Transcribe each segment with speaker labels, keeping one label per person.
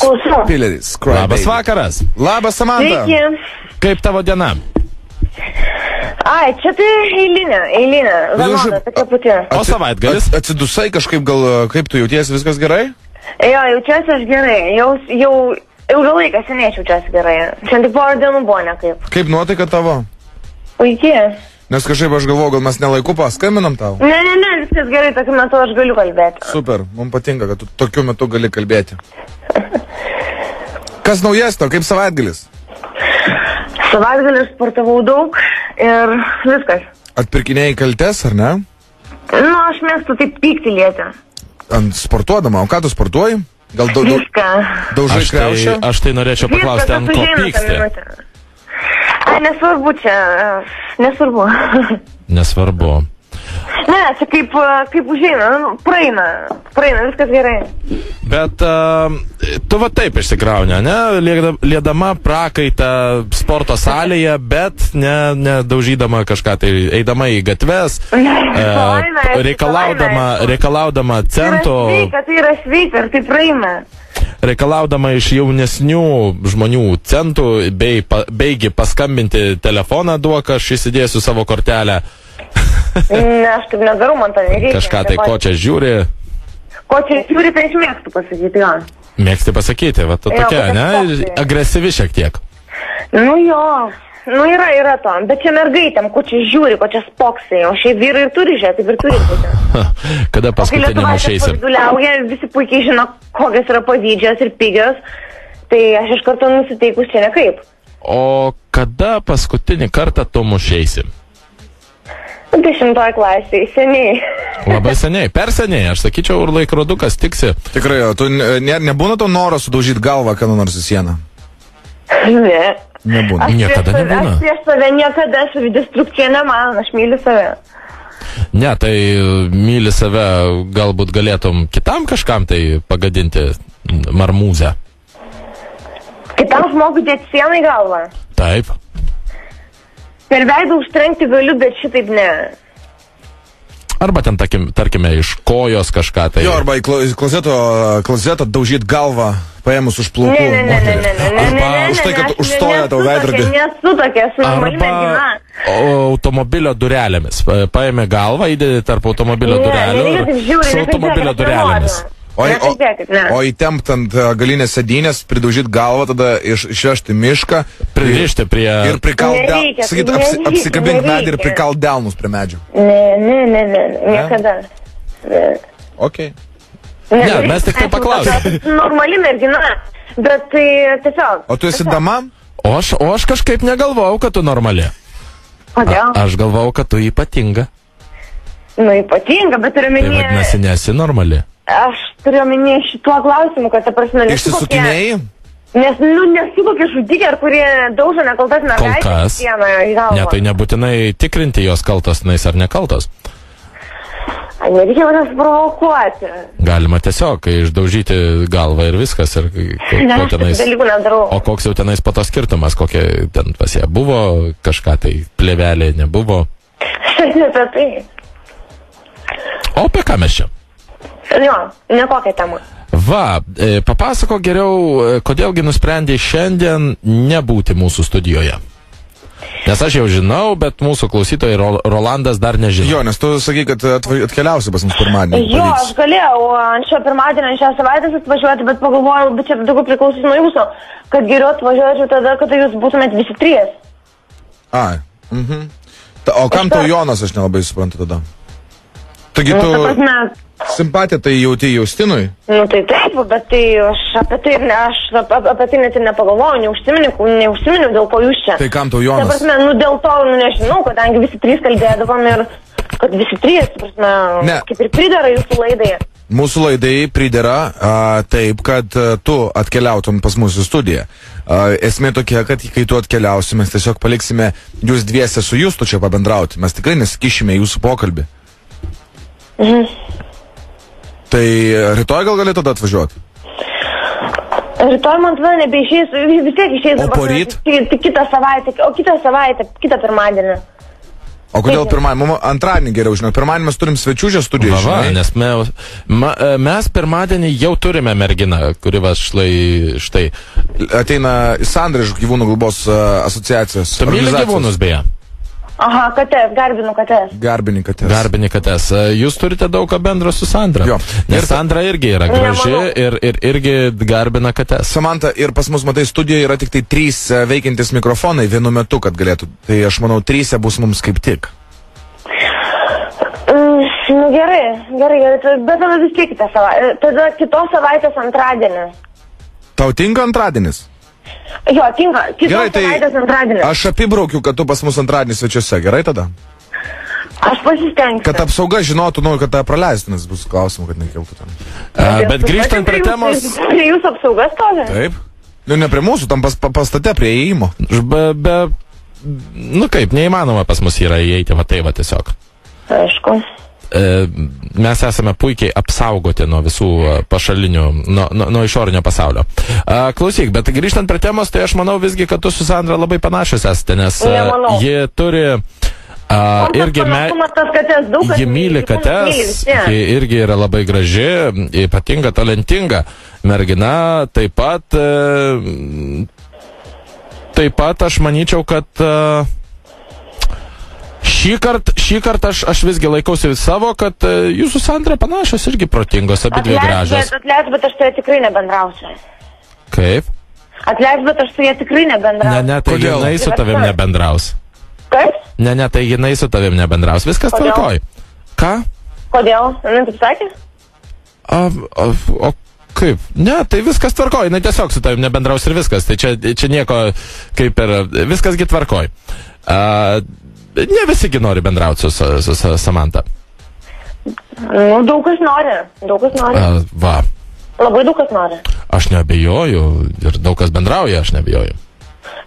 Speaker 1: Klausau.
Speaker 2: Pileris.
Speaker 3: Labas vakaras.
Speaker 2: Labas, Samanta.
Speaker 1: Sveiki.
Speaker 3: Kaip tavo diena?
Speaker 1: Ai, čia tai eilinė. Vienoda, tokia pati.
Speaker 3: O savaitgalis?
Speaker 2: Atsidusai kažkaip, gal kaip tu jautiesi, viskas gerai?
Speaker 1: Jo, jaučiuosi aš gerai. Jau ilgą laiką seniai jaučiuosi gerai. Čia tik porą dienų buvo nekaip.
Speaker 2: Kaip nuotaika tavo?
Speaker 1: Puikiai.
Speaker 2: Nes kažkaip aš galvoju, gal mes nelaiku paskambinam tau.
Speaker 1: Ne, viskas gerai, tokiu metu aš galiu kalbėti.
Speaker 2: Super, mums patinka, kad tu tokiu metu gali kalbėti. Kas naujas tau, kaip savaitgalis?
Speaker 1: Savaitgalį sportavau daug ir viskas.
Speaker 2: Atpirkinėjai kaltes, ar ne?
Speaker 1: Nu, aš mėgstu taip pykti lietę.
Speaker 2: Ant sportuodama, o ką tu sportuoji? Gal
Speaker 1: Viską.
Speaker 2: daužai kriaušę?
Speaker 3: Aš tai norėčiau paklausti, ant ko pyksti.
Speaker 1: Ai, nesvarbu čia, nesvarbu.
Speaker 3: Nesvarbu.
Speaker 1: Ne, čia kaip užeina, praeina, viskas gerai.
Speaker 3: Bet tu va taip išsikrauni, ne? Liedama prakaitą sporto salėje, bet ne daužydama kažką, tai eidama į gatves, reikalaudama centų.
Speaker 1: Tai yra sveika, ir tai praeina.
Speaker 3: Reikalaudama iš jaunesnių žmonių centų, beigi paskambinti telefoną duok, aš įsidėsiu savo kortelę.
Speaker 1: Ne, aš taip nedarau, man to nereikia.
Speaker 3: Kažką tai ko čia žiūri?
Speaker 1: Ko čia žiūri, tai aš mėgstu pasakyti, jo.
Speaker 3: Mėgsti pasakyti, va tu tokia, ne? Agresyvi šiek tiek.
Speaker 1: Nu jo, yra to, bet čia mergaitėm, ko čia žiūri, ko čia spoksai, o šiaip vyrai ir turi žiūrėti, taip ir turi žiūrėti.
Speaker 3: Kada paskutinį mušeisi?
Speaker 1: Visi puikiai žino, kokios yra pavydžios ir pigios, tai aš iš karto nusiteikus čia nekaip.
Speaker 3: O kada paskutinį kartą tu mušeisi?
Speaker 1: 10 klasėje, seniai.
Speaker 3: Labai seniai, per seniai, aš sakyčiau, ir laikrodukas tiksi.
Speaker 2: Tikrai, tu nebūna to noro sudaužyti galvą, kada nors į sieną?
Speaker 1: Ne.
Speaker 2: Nebūna.
Speaker 3: Niekada nebūna.
Speaker 1: Aš prieš save niekada savidestrukcija neman, aš myliu save.
Speaker 3: Ne, tai myli save, galbūt galėtum kitam kažkam tai pagadinti marmūzę.
Speaker 1: Kitam žmogui dėti sieną į galvą?
Speaker 3: Taip.
Speaker 1: Per veidą užtrenkti galiu, bet šitaip ne.
Speaker 3: Arba ten, tarkime, iš kojos kažką tai.
Speaker 2: Jo, arba į klozetą daužyti galvą, paėmus už plaukų.
Speaker 1: Ne.
Speaker 2: Už tai, kad užstoja tau veidrodį.
Speaker 1: Nesu tokia, esu normali mergina.
Speaker 3: Automobilio durelėmis. Paėmė galvą, įdėdė tarp automobilio durelių ir su automobilio durelėmis.
Speaker 2: O įtempt ant galinės sėdynės, pridaužyti galvą, tada išvežti mišką.
Speaker 3: Pririšti prie...
Speaker 2: Ir prikalt apsikabinti medį ir prikalt delnus prie medžių.
Speaker 1: Ne, niekada.
Speaker 2: Ok.
Speaker 3: Ne, mes tik tai paklausime.
Speaker 1: Normali mergina, bet tai tiesiog...
Speaker 2: O tu esi dama?
Speaker 3: O aš kažkaip negalvojau, kad tu normali.
Speaker 1: Kodėl?
Speaker 3: Aš galvojau, kad tu ypatinga.
Speaker 1: Nu, ypatinga, bet turiu minėti...
Speaker 3: Tai vadinasi, nesi normali.
Speaker 1: Aš turiu minėti šituo klausimu, kad ta prasme...
Speaker 2: Išsisukinėjai?
Speaker 1: Nesu kokia žudikė, ar kurie daužo nekaltas mergaitės sieną į galvą.
Speaker 3: Ne, tai nebūtinai tikrinti jos kaltos nais ar nekaltos.
Speaker 1: Nereikia manęs provokuoti.
Speaker 3: Galima tiesiog išdaužyti galvą ir viskas. Ir
Speaker 1: dalykų nedarau.
Speaker 3: O koks jau tenais po to skirtumas, kokia ten pas ją buvo, kažką tai plėvelė nebuvo.
Speaker 1: Ne apie tai.
Speaker 3: O apie ką mes čia?
Speaker 1: Jo, ne kokią temą.
Speaker 3: Va, papasako geriau, kodėlgi nusprendė šiandien nebūti mūsų studijoje. Nes aš jau žinau, bet mūsų klausytojai Rolandas dar nežino.
Speaker 2: Jo, nes tu sakai, kad atkeliausi pas mus pirmadienį.
Speaker 1: Jo, aš galėjau ant šio pirmadienį, ant šią savaitę atvažiuoti, bet pagalvojau, bet čia daugiau priklausys nuo jūsų, kad geriau atvažiuočiau tada, kada jūs būtumėt visi trys.
Speaker 2: Ai, o kam tau Jonas, aš nelabai suprantu tada? Taigi tu simpatiją tai jauti Justinui?
Speaker 1: Nu tai taip, bet tai aš apie tai net ir nepagalvojau, neužsiminiau, dėl ko jūs čia.
Speaker 2: Tai kam tau Jonas?
Speaker 1: Ta prasme, dėl to, nežinau, kadangi visi trys kalbėdavom ir kad visi trys, prasme, kaip ir pridera jūsų laidai.
Speaker 2: Mūsų laidai pridera taip, kad tu atkeliautum pas mūsų studiją. Esmė tokia, kad kai tu atkeliausi, mes tiesiog paliksime jūs dviese su Justu čia pabendrauti. Mes tikrai nesikišime jūsų pokalbį. Tai rytoj gal galėtų tada atvažiuoti?
Speaker 1: Rytoj man tada nebeišės, vis tiek išės.
Speaker 2: O poryt?
Speaker 1: Kitą savaitę, kitą pirmadienį.
Speaker 2: O kodėl pirmadienį? Antradienį geriau žinau. Pirmadienį mes turim svečių čia studijoje.
Speaker 3: Va, nes mes pirmadienį jau turime merginą, kuri va štai.
Speaker 2: Ateina Sandra iš gyvūnų globos asociacijos.
Speaker 3: Tu myli gyvūnus beje?
Speaker 1: Aha, katės, garbinu katės.
Speaker 2: Garbini katės.
Speaker 3: Jūs turite daug ką bendro su Sandra.
Speaker 2: Jo.
Speaker 3: Nes Sandra irgi yra graži ir irgi garbina katės.
Speaker 2: Samanta, ir pas mus, matai, studijoje yra tik tai 3 veikiantis mikrofonai vienu metu, kad galėtų. Tai aš manau, 3 bus mums kaip tik.
Speaker 1: Nu gerai. Bet tada vis tiek kitą savaitę. Tada kitos savaitės antradienį.
Speaker 2: Tau tinka antradienis?
Speaker 1: Jo, tinka. Kitos savaitės antradienį.
Speaker 2: Aš apibraukiu, kad tu pas mus antradienį svečiuose. Gerai tada?
Speaker 1: Aš pasistengsiu.
Speaker 2: Kad apsauga žinotų, kad tą praleistų, nes bus klausimų, kad nekiltų ten.
Speaker 3: Bet grįžtant prie temos...
Speaker 1: Prie jūsų apsaugas stovi?
Speaker 2: Taip. Nu, ne prie mūsų, tam pastate prie įėjimo.
Speaker 3: Nu kaip, neįmanoma pas mus yra įeiti, va tai va tiesiog.
Speaker 1: Aišku.
Speaker 3: Mes esame puikiai apsaugoti nuo visų pašalinių, nuo išorinio pasaulio. Klausyk, bet grįžtant prie temos, tai aš manau visgi, kad tu su Sandra labai panašios esate, nes ji turi ji myli katės, ji irgi yra labai graži, ypatinga, talentinga mergina, taip pat aš manyčiau, kad Šį kartą aš visgi laikausi savo, kad jūsų Sandra panašios irgi protingos, abi dvi gražios.
Speaker 1: Atleis, bet aš su jie tikrai nebendrausiu.
Speaker 3: Kaip?
Speaker 1: Atleis, bet aš su jie tikrai nebendrausiu.
Speaker 3: Ne, tai jinai su tavim nebendraus.
Speaker 1: Kaip?
Speaker 3: Ne, tai jinai su tavim nebendraus. Viskas tvarkoj. Ką?
Speaker 1: Kodėl? Jinai taip sakė?
Speaker 3: O kaip? Ne, tai viskas tvarkoj. Jinai tiesiog su tavim nebendraus ir viskas. Tai čia nieko kaip ir... Viskasgi tvarkoj. Ne visigi nori bendrauti su Samanta.
Speaker 1: Nu, daug kas nori.
Speaker 3: Va.
Speaker 1: Labai daug kas nori.
Speaker 3: Aš neabejoju ir daug kas bendrauja, aš neabejoju.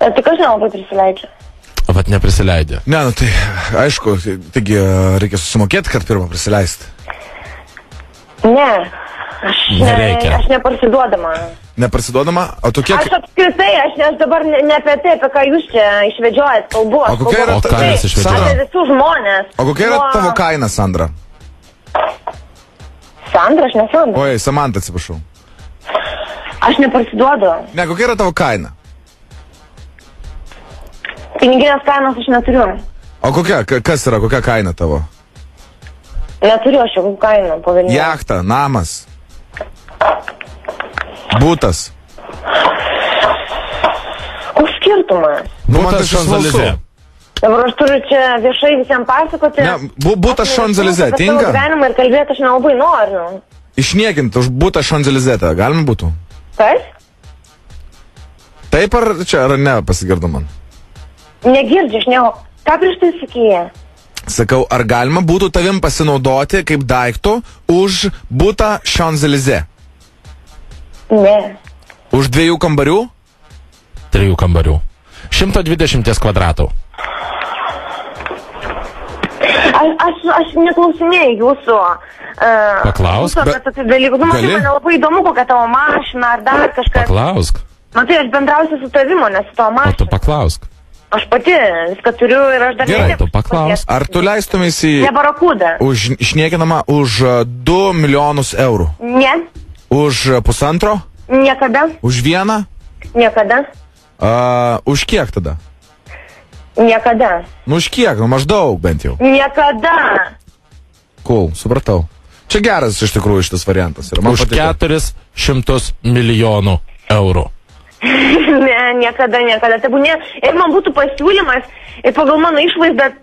Speaker 1: Tik aš nelabai prisileidžiu.
Speaker 3: Vat neprisileidžia.
Speaker 2: Ne, nu tai aišku, taigi reikia susimokėti, kad pirmą prisileisti.
Speaker 1: Ne.
Speaker 3: Nereikia.
Speaker 1: Aš neparsiduodama.
Speaker 2: Neparsiduodama? O tu kiek...
Speaker 1: Aš apskritai, aš dabar ne apie tai, apie ką jūs čia išvedžiojat, kalbu.
Speaker 2: O kokia yra
Speaker 3: ką jūs išvedžiojat?
Speaker 1: Apie visų žmonės.
Speaker 2: O kokia yra tavo kaina, Sandra?
Speaker 1: Sandra, aš ne Sandra.
Speaker 2: Oi, Samanta, atsiprašau.
Speaker 1: Aš neparsiduodu.
Speaker 2: Ne, kokia yra tavo kaina?
Speaker 1: Piniginės kainos aš neturiu.
Speaker 2: O kas yra, kokia kaina tavo?
Speaker 1: Neturiu aš jokių kainų, pavilnių.
Speaker 2: Jachta, namas. Būtas.
Speaker 1: Koks skirtumas?
Speaker 3: Būtas Šanzelize.
Speaker 1: Dabar aš turiu čia viešai visiems pasakoti.
Speaker 2: Ne, būtas Šanzelize, tinka?
Speaker 1: Apie savo gyvenimą ir kalbėti aš nelabai noriu.
Speaker 2: Išniekinti už būtą Šanzelize, galima būtų?
Speaker 1: Kas?
Speaker 2: Taip ar čia, ar ne, pasigirdo man?
Speaker 1: Negirdžiu, aš nieko. Ką prieš tai sakyti?
Speaker 2: Sakau, ar galima būtų tavim pasinaudoti kaip daiktų už būtą Šanzelize?
Speaker 1: Ne.
Speaker 2: Už 2 kambarių?
Speaker 3: 3 kambarių. 120 kvadratų.
Speaker 1: Aš neklausinėjau jūsų.
Speaker 3: Paklausk.
Speaker 1: Gali? Mane labai įdomu, kokia tavo mašina ar dar kažkas.
Speaker 3: Paklausk.
Speaker 1: Matai, aš bendrausiu su tavimo, nes su tavo mašina.
Speaker 3: O tu paklausk.
Speaker 1: Aš pati viską turiu ir aš dar
Speaker 3: Gerai, tu paklausk.
Speaker 2: Ar tu leistumės į...
Speaker 1: Ne barakudą.
Speaker 2: Išniekinamą už 2 milijonus eurų?
Speaker 1: Ne.
Speaker 2: Už 1,5?
Speaker 1: Niekada.
Speaker 2: Už 1?
Speaker 1: Niekada.
Speaker 2: Už kiek tada?
Speaker 1: Niekada.
Speaker 2: Nu už kiek, nu maždaug bent jau.
Speaker 1: Niekada.
Speaker 2: Cool, supratau. Čia geras iš tikrųjų šitas variantas.
Speaker 3: Už 400 milijonų eurų.
Speaker 1: Ne, niekada. Ir man būtų pasiūlymas, ir pagal mano išvaizdą,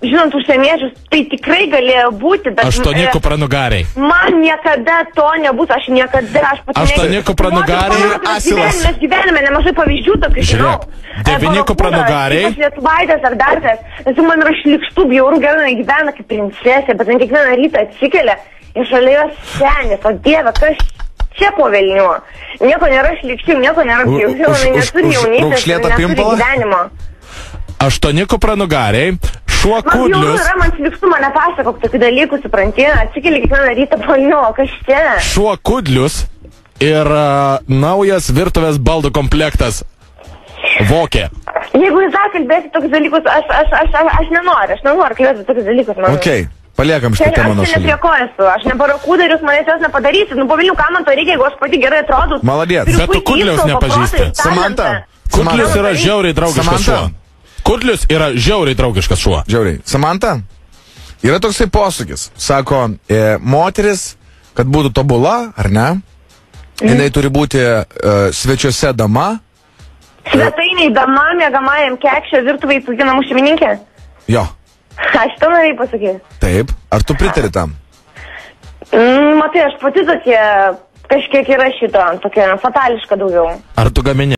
Speaker 1: žinant užsieniečius, tai tikrai galėjo būti, bet...
Speaker 3: 8 kupranugariai.
Speaker 1: Man niekada to nebūtų, aš niekada...
Speaker 3: 8 kupranugariai ir asilas.
Speaker 1: Mes gyvenime nemažai pavyzdžių tokių, žinau.
Speaker 3: 9 kupranugariai.
Speaker 1: Ypač lietuvaitės ar dar kas. Nes man yra šlikštų, bjaurų, gerai gyvena kaip princesė, bet kiekvieną rytą atsikelia ir šalia jos senis, o Dieve, kas čia po velnių? Nieko nėra šlikščių, nieko nėra bjaurių, neturi jaunystės, neturi gyvenimo. 8 kupranugariai, šuo kudlius. Man jau yra, man šlikštų, mane pasakok tokių dalykų, supranti, atsikeli kiekvieną rytą polniu, o kas čia?
Speaker 3: Šuo kudlius ir naujas virtuvės baldų komplektas. Vokė.
Speaker 1: Jeigu jūs dar kalbėsite tokius dalykus, aš nenoriu kalbėti tokius dalykus.
Speaker 2: Ok, paliekam šitą temą nuo
Speaker 1: šalia. Aš čia nepriekoju, aš nebarakūda ir jūs manęs jos nepadarysit. Nu, po Vilnių, ką man to reikia, jeigu aš pati gerai atrodau.
Speaker 2: Maladėt.
Speaker 3: Bet tu Kudliaus nepažįsti.
Speaker 2: Samanta.
Speaker 3: Kudlius yra žiauriai draugiškas šuo. Kudlius yra žiauriai draugiškas šuo.
Speaker 2: Žiauriai. Samanta, yra toksai posūkis. Sako, moteris, kad būtų tobula, ar ne, jinai turi būti svečiuose dama.
Speaker 1: Svetainiai dama, mėgamajam kekščio, virtuvai puikiai namų šeimininkė?
Speaker 2: Jo.
Speaker 1: Aš to norėjau pasakyti.
Speaker 2: Taip. Ar tu pritari tam?
Speaker 1: Matai, aš pati tokia, kažkiek yra šito, tokia fatališka daugiau.
Speaker 3: Ar tu gamini?